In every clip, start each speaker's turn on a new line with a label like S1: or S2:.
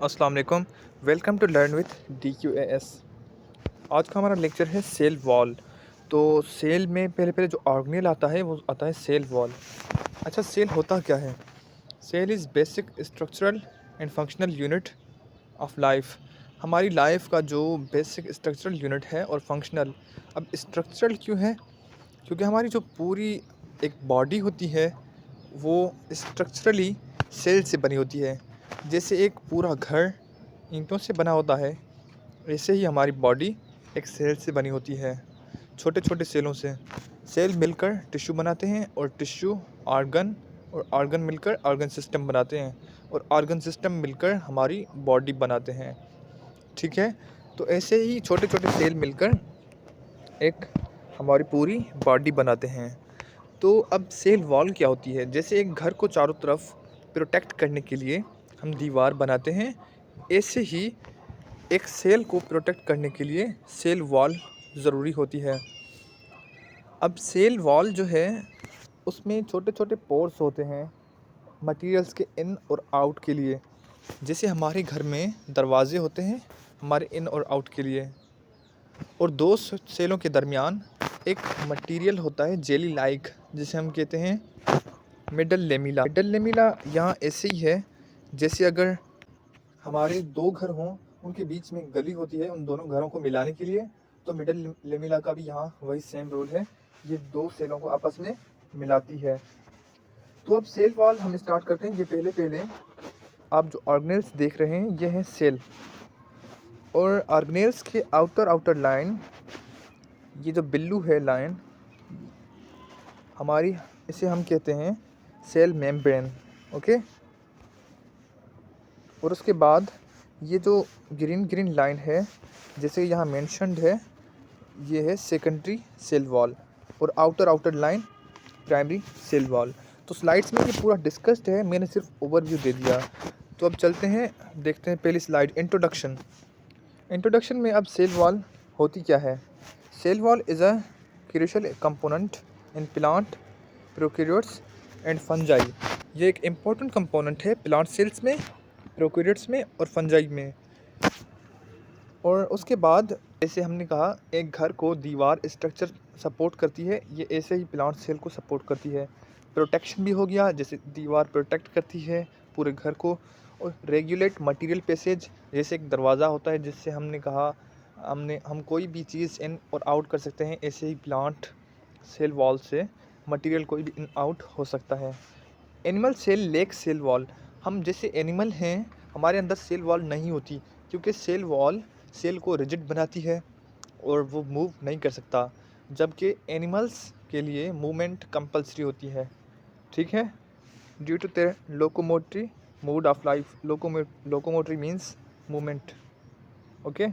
S1: अस्सलाम वालेकुम। Welcome to learn with DQAS। आज का हमारा लेक्चर है सेल वॉल। तो सेल में पहले पहले जो ऑर्गेनेल आता है वो आता है सेल वॉल। अच्छा, सेल होता क्या है? Cell is basic structural and functional unit of life. हमारी लाइफ का जो बेसिक स्ट्रक्चरल यूनिट है और फंक्शनल। अब स्ट्रक्चरल क्यों है? क्योंकि हमारी जो पूरी एक बॉडी होती है वो स्ट्रक्चरली सेल से बनी होती है। जैसे एक पूरा घर ईंटों से बना होता है, ऐसे ही हमारी बॉडी एक सेल से बनी होती है, छोटे छोटे सेलों से। सेल मिलकर टिश्यू बनाते हैं और टिश्यू ऑर्गन, और ऑर्गन मिलकर ऑर्गन सिस्टम बनाते हैं, और ऑर्गन सिस्टम मिलकर हमारी बॉडी बनाते हैं। ठीक है, तो ऐसे ही छोटे छोटे सेल मिलकर एक हमारी पूरी बॉडी बनाते हैं। तो अब सेल वॉल क्या होती है? जैसे एक घर को चारों तरफ प्रोटेक्ट करने के लिए हम दीवार बनाते हैं, ऐसे ही एक सेल को प्रोटेक्ट करने के लिए सेल वॉल ज़रूरी होती है। अब सेल वॉल जो है उसमें छोटे छोटे पोर्स होते हैं मटेरियल्स के इन और आउट के लिए। जैसे हमारे घर में दरवाजे होते हैं हमारे इन और आउट के लिए, और दो सेलों के दरमियान एक मटेरियल होता है जेली लाइक, जिसे हम कहते हैं मिडल लेमिला। मिडल लेमिला यहाँ ऐसे ही है जैसे अगर हमारे दो घर हों, उनके बीच में गली होती है उन दोनों घरों को मिलाने के लिए, तो मिडल लेमिला का भी यहाँ वही सेम रोल है। ये दो सेलों को आपस में मिलाती है। तो अब सेल वॉल हम स्टार्ट करते हैं। ये पहले पहले आप जो ऑर्गेनेल्स देख रहे हैं ये हैं सेल, और ऑर्गेनेल्स के आउटर लाइन, ये जो बिल्लू है लाइन हमारी, इसे हम कहते हैं सेल मेम्ब्रेन। ओके, और उसके बाद ये जो ग्रीन ग्रीन लाइन है जैसे यहाँ मेंशन्ड है, ये है सेकेंडरी सेल वॉल, और outer line primary cell wall. तो स्लाइड्स में ये पूरा डिस्कस्ड है, मैंने सिर्फ ओवरव्यू दे दिया। तो अब चलते हैं, देखते हैं पहली स्लाइड, इंट्रोडक्शन। इंट्रोडक्शन में अब सेल वॉल होती क्या है? Cell wall is a crucial component in plant prokaryotes and fungi. ये एक इम्पोर्टेंट कंपोनेंट है प्लांट सेल्स में, प्रोकैरियोट्स में और फंजाई में। और उसके बाद जैसे हमने कहा एक घर को दीवार स्ट्रक्चर सपोर्ट करती है, ये ऐसे ही प्लांट सेल को सपोर्ट करती है। प्रोटेक्शन भी हो गया, जैसे दीवार प्रोटेक्ट करती है पूरे घर को। और रेगुलेट मटेरियल पैसेज, जैसे एक दरवाज़ा होता है जिससे हमने कहा हम कोई भी चीज़ इन और आउट कर सकते हैं, ऐसे ही प्लांट सेल वॉल से मटेरियल कोई भी इन आउट हो सकता है। Animal cell lack cell wall, हम जैसे एनिमल हैं हमारे अंदर सेल वॉल नहीं होती, क्योंकि सेल वॉल सेल को रिजिड बनाती है और वो मूव नहीं कर सकता, जबकि एनिमल्स के लिए मूवमेंट कंपलसरी होती है। ठीक है, due to their locomotory mode of life. Locomotory means movement. Okay,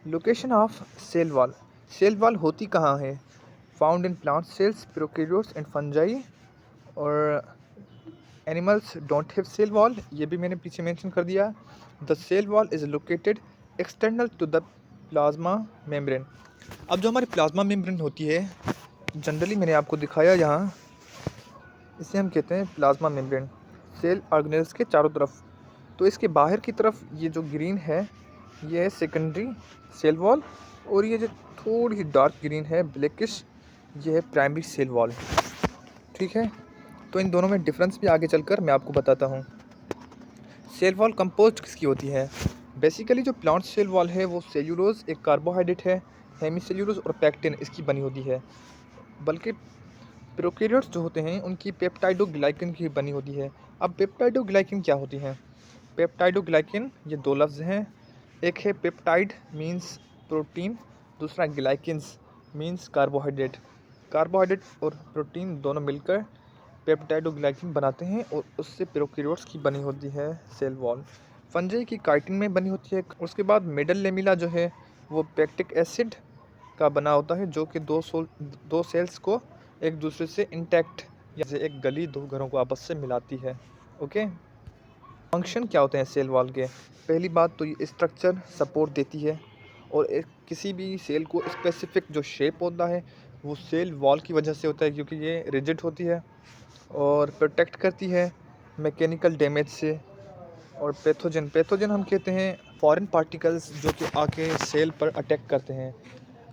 S1: location of cell wall. Cell wall होती कहाँ है? Found in plant cells, prokaryotes and fungi. और animals don't have cell wall, ये भी मैंने पीछे मेंशन कर दिया। The cell wall is located external to the plasma membrane. अब जो हमारी प्लाज्मा मेम्ब्रेन होती है, जनरली मैंने आपको दिखाया यहाँ, इसे हम कहते हैं प्लाज्मा मेम्ब्रेन सेल ऑर्गेनेल्स के चारों तरफ। तो इसके बाहर की तरफ ये जो ग्रीन है ये है सेकेंडरी सेल वॉल, और ये जो थोड़ी सी डार्क ग्रीन है ब्लैकिश, ये है प्राइमरी सेल वॉल। ठीक है, तो इन दोनों में डिफरेंस भी आगे चलकर मैं आपको बताता हूँ। सेल वॉल कंपोस्ट किसकी होती है? बेसिकली जो प्लांट सेल वॉल है वो सेल्यूलोज एक कार्बोहाइड्रेट है, हेमीसेल्यूलोज और पैक्टिन इसकी बनी होती है। बल्कि प्रोकैरियोट्स जो होते हैं उनकी पेप्टाइडोग्लाइकन की बनी होती है। अब पेप्टाइडोग्लाइकन क्या होती हैं? पेप्टाइडोग्लाइकन ये दो लफ्ज़ हैं, एक है पेप्टाइड मीन्स प्रोटीन, दूसरा ग्लाइकिन्स मीन्स कार्बोहाइड्रेट। कार्बोहाइड्रेट और प्रोटीन दोनों मिलकर पेप्टाइडोग्लाइकन बनाते हैं, और उससे प्रोकैरियोट्स की बनी होती है सेल वॉल। फंजाई की काइटिन में बनी होती है। उसके बाद मिडल लेमिला जो है वो पैक्टिक एसिड का बना होता है, जो कि दो सेल्स को एक दूसरे से इंटैक्ट, जैसे एक गली दो घरों को आपस से मिलाती है। ओके, फंक्शन क्या होते हैं सेल वॉल के? पहली बात तो ये स्ट्रक्चर सपोर्ट देती है, और एक किसी भी सेल को स्पेसिफिक जो शेप होता है वो सेल वॉल की वजह से होता है, क्योंकि ये रिजिड होती है। और प्रोटेक्ट करती है मैकेनिकल डैमेज से, और पैथोजन हम कहते हैं फॉरेन पार्टिकल्स जो कि आके सेल पर अटैक करते हैं।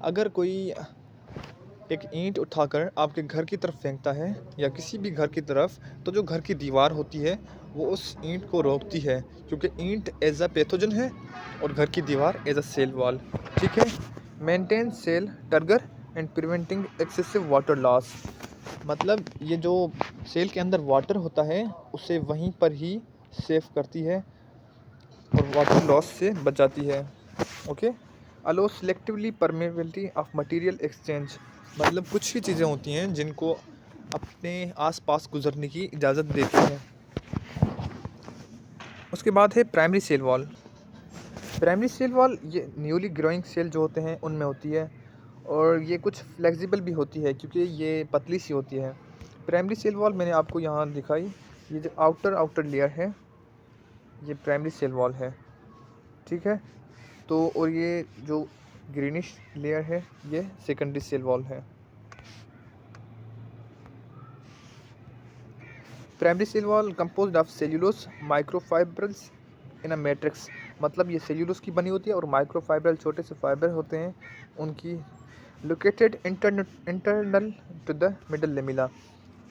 S1: अगर कोई एक ईंट उठाकर आपके घर की तरफ फेंकता है या किसी भी घर की तरफ, तो जो घर की दीवार होती है वो उस ईंट को रोकती है, क्योंकि ईंट एज अ पैथोजन है और घर की दीवार एज अ सेल वॉल। ठीक है। Maintain cell turgor and preventing excessive water loss. मतलब ये जो सेल के अंदर वाटर होता है उसे वहीं पर ही सेव करती है और वाटर लॉस से बचाती है। Okay. Allow selectively permeability of material exchange. मतलब कुछ ही चीज़ें होती हैं जिनको अपने आसपास गुजरने की इजाज़त देती हैं। उसके बाद है primary cell wall. Primary cell wall ये न्यूली ग्रोइंग सेल जो होते हैं उनमें होती है, और ये कुछ फ्लेक्सिबल भी होती है क्योंकि ये पतली सी होती है। प्राइमरी सेल वॉल मैंने आपको यहाँ दिखाई, ये जो आउटर लेयर है ये प्राइमरी सेल वॉल है। ठीक है। तो और ये जो ग्रीनिश लेयर है ये सेकेंडरी सेल वॉल है। Primary cell wall composed of cellulose microfibrils in a matrix. मतलब ये सेल्यूलोस की बनी होती है और माइक्रोफाइब्रल छोटे से फाइबर होते हैं उनकी, located internal to the middle lamella.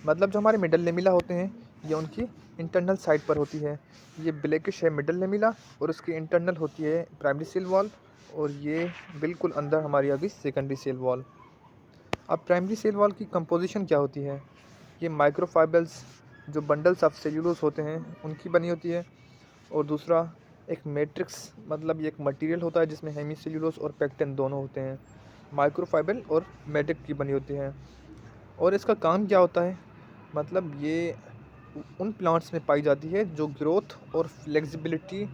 S1: मतलब जो हमारे मिडल लेमिला होते हैं ये उनकी इंटरनल साइड पर होती है। ये ब्लैकिश है मिडल लेमिला और उसकी इंटरनल होती है प्राइमरी सेल वॉल, और ये बिल्कुल अंदर हमारी आ गई सेकेंडरी सेल वॉल। अब प्राइमरी सेल वॉल की कंपोजिशन क्या होती है? ये माइक्रोफाइबल्स जो बंडल्स ऑफ सेल्यूलोस होते हैं उनकी बनी होती है, और दूसरा एक मैट्रिक्स, मतलब ये एक मटेरियल होता है जिसमें हेमी सेल्यूलोस और पेक्टिन दोनों होते हैं, माइक्रोफाइबल और मैट्रिक की बनी होती है। और इसका काम क्या होता है? मतलब ये उन प्लांट्स में पाई जाती है जो ग्रोथ और फ्लेक्सिबिलिटी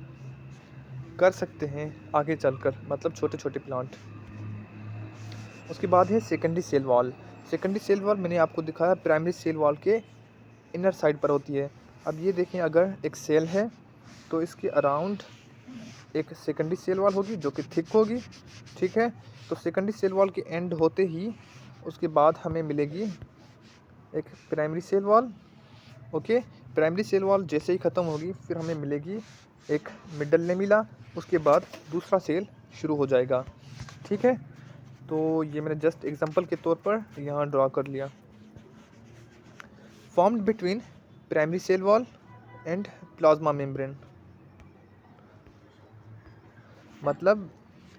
S1: कर सकते हैं आगे चलकर, मतलब छोटे छोटे प्लांट। उसके बाद है secondary cell wall. Secondary cell wall मैंने आपको दिखाया प्राइमरी सेल वॉल के इनर साइड पर होती है। अब ये देखें, अगर एक सेल है तो इसके अराउंड एक सेकेंडरी सेल वॉल होगी जो कि थिक होगी। ठीक है। तो सेकेंडरी सेल वॉल के एंड होते ही उसके बाद हमें मिलेगी एक primary cell wall. Okay. Primary cell wall जैसे ही ख़त्म होगी फिर हमें मिलेगी एक मिडल लेमिला, उसके बाद दूसरा सेल शुरू हो जाएगा। ठीक है। तो ये मैंने जस्ट एग्जांपल के तौर पर यहाँ ड्रा कर लिया। Formed between primary cell wall and plasma membrane. मतलब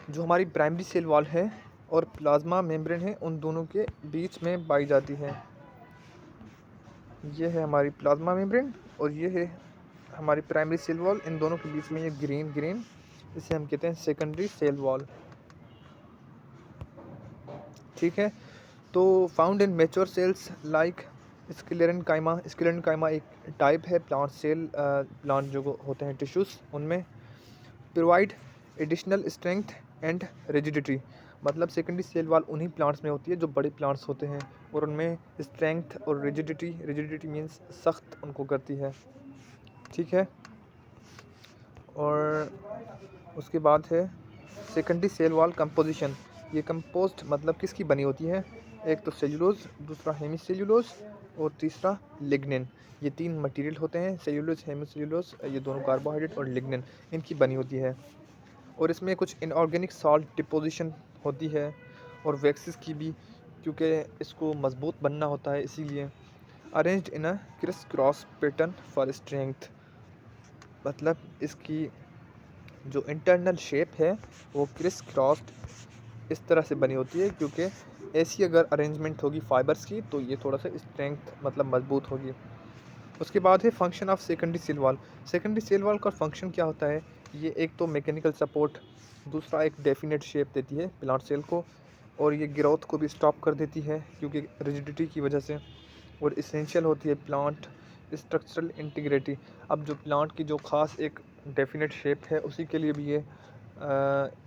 S1: जो हमारी प्राइमरी सेल वॉल है और प्लाज्मा मेम्ब्रेन है उन दोनों के बीच में पाई जाती है। ये है हमारी प्लाज्मा मेम्ब्रेन और ये है हमारी प्राइमरी सेल वॉल। इन दोनों के बीच में ये ग्रीन इसे हम कहते हैं सेकेंडरी सेल वॉल। ठीक है। तो found in mature cells like sclerenchyma एक टाइप है प्लांट सेल, प्लांट जो होते हैं टिश्यूज़ उनमें। Provide additional strength and rigidity. मतलब सेकेंडरी सेल वॉल उन्हीं प्लांट्स में होती है जो बड़े प्लांट्स होते हैं, और उनमें स्ट्रेंथ और रिजिडिटी मीन्स सख्त उनको करती है। ठीक है। और उसके बाद है सेकेंडरी सेल वॉल कंपोजिशन। ये कंपोस्ट मतलब किसकी बनी होती है? एक तो सेल्यूलोज, दूसरा हेमी सेल्यूलोज और तीसरा लिग्निन। ये तीन मटेरियल होते हैं, सेल्यूलोज, हेमी सेल्यूलोज, ये दोनों कार्बोहाइड्रेट और लिग्निन इनकी बनी होती है। और इसमें कुछ इनऑर्गेनिक सॉल्ट डिपोजिशन होती है और वैक्सीज की भी, क्योंकि इसको मजबूत बनना होता है इसीलिए। Arranged in a criss cross pattern for strength. मतलब इसकी जो इंटरनल शेप है वो क्रिस क्रॉस्ड इस तरह से बनी होती है, क्योंकि ऐसी अगर अरेंजमेंट होगी फाइबर्स की तो ये थोड़ा सा स्ट्रेंथ मतलब मजबूत होगी। उसके बाद है function of secondary cell wall. Secondary cell wall का फंक्शन क्या होता है? ये एक तो मैकेनिकल सपोर्ट, दूसरा एक डेफिनेट शेप देती है प्लांट सेल को, और ये ग्रोथ को भी स्टॉप कर देती है क्योंकि रिजिडिटी की वजह से, और इसेंशियल होती है प्लांट स्ट्रक्चरल इंटीग्रिटी। अब जो प्लांट की जो ख़ास एक डेफिनेट शेप है उसी के लिए भी ये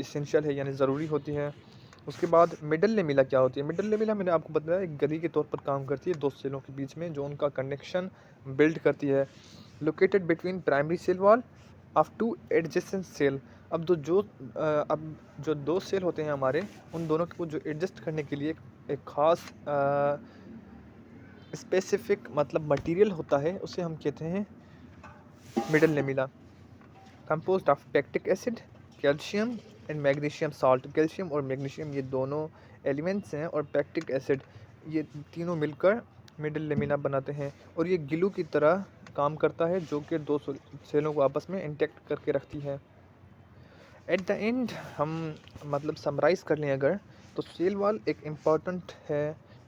S1: इसेंशियल है, यानी ज़रूरी होती है। उसके बाद मिडल लेमिला क्या होती है? मिडल लेमिला मैंने आपको बताया एक गली के तौर पर काम करती है दो सेलों के बीच में, जो उनका कनेक्शन बिल्ड करती है। Located between primary cell wall of two adjacent cell. अब जो दो सेल होते हैं हमारे, उन दोनों को जो एडजस्ट करने के लिए एक ख़ास स्पेसिफिक मतलब मटेरियल होता है, उसे हम कहते हैं middle lamella. Composed of pectic acid, calcium and magnesium salt. Calcium और मैग्नीशियम ये दोनों एलिमेंट्स हैं, और पैक्टिक एसिड ये तीनों मिलकर मिडल लेमिना बनाते हैं, और ये ग्लू की तरह काम करता है जो कि दो सेलों को आपस में इंटैक्ट करके रखती है। एट द एंड हम मतलब समराइज़ कर लें अगर, तो सेल वॉल एक इम्पॉर्टेंट है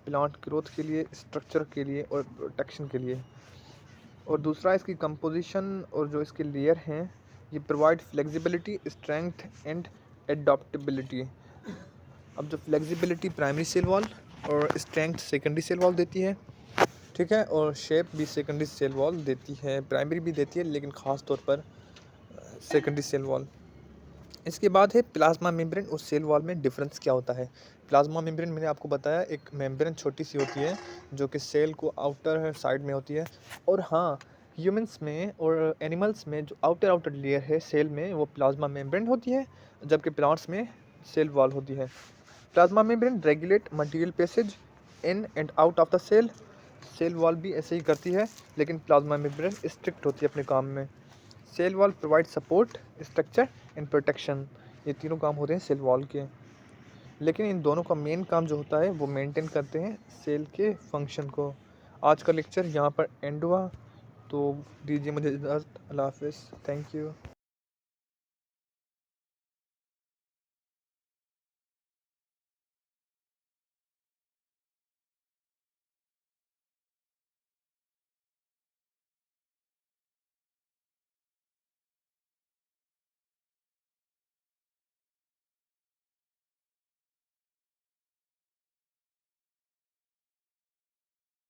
S1: प्लांट ग्रोथ के लिए, स्ट्रक्चर के लिए और प्रोटेक्शन के लिए। और दूसरा इसकी कंपोजिशन और जो इसके लेयर हैं ये प्रोवाइड फ्लेक्सिबिलिटी, स्ट्रेंथ एंड एडॉप्टेबिलिटी। अब जो फ्लेक्सिबिलिटी प्राइमरी सेल वॉल और स्ट्रेंथ सेकेंडरी सेल वॉल देती है, ठीक है, और शेप भी सेकेंडरी सेल वॉल देती है, प्राइमरी भी देती है लेकिन ख़ास तौर पर सेकेंडरी सेल वॉल। इसके बाद है प्लाज्मा मेम्ब्रेन और सेल वॉल में डिफरेंस क्या होता है। प्लाज्मा मेम्ब्रेन मैंने आपको बताया एक मेम्ब्रेन छोटी सी होती है जो कि सेल को आउटर साइड में होती है, और हाँ, ह्यूमंस में और एनिमल्स में जो आउटर लेयर है सेल में वो प्लाज्मा मेम्ब्रेन होती है, जबकि प्लांट्स में सेल वॉल होती है। Plasma membrane regulate material passage in and out of the cell. Cell wall भी ऐसे ही करती है, लेकिन प्लाज्मा मेम्ब्रेन स्ट्रिक्ट होती है अपने काम में। Cell wall provide support, structure and protection. ये तीनों काम होते हैं सेल वॉल के, लेकिन इन दोनों का मेन काम जो होता है वो मेंटेन करते हैं सेल के फंक्शन को। आज का लेक्चर यहाँ पर एंड हुआ, तो दीजिए मुझे इजाज़त। अल्लाह हाफिज़, थैंक यू।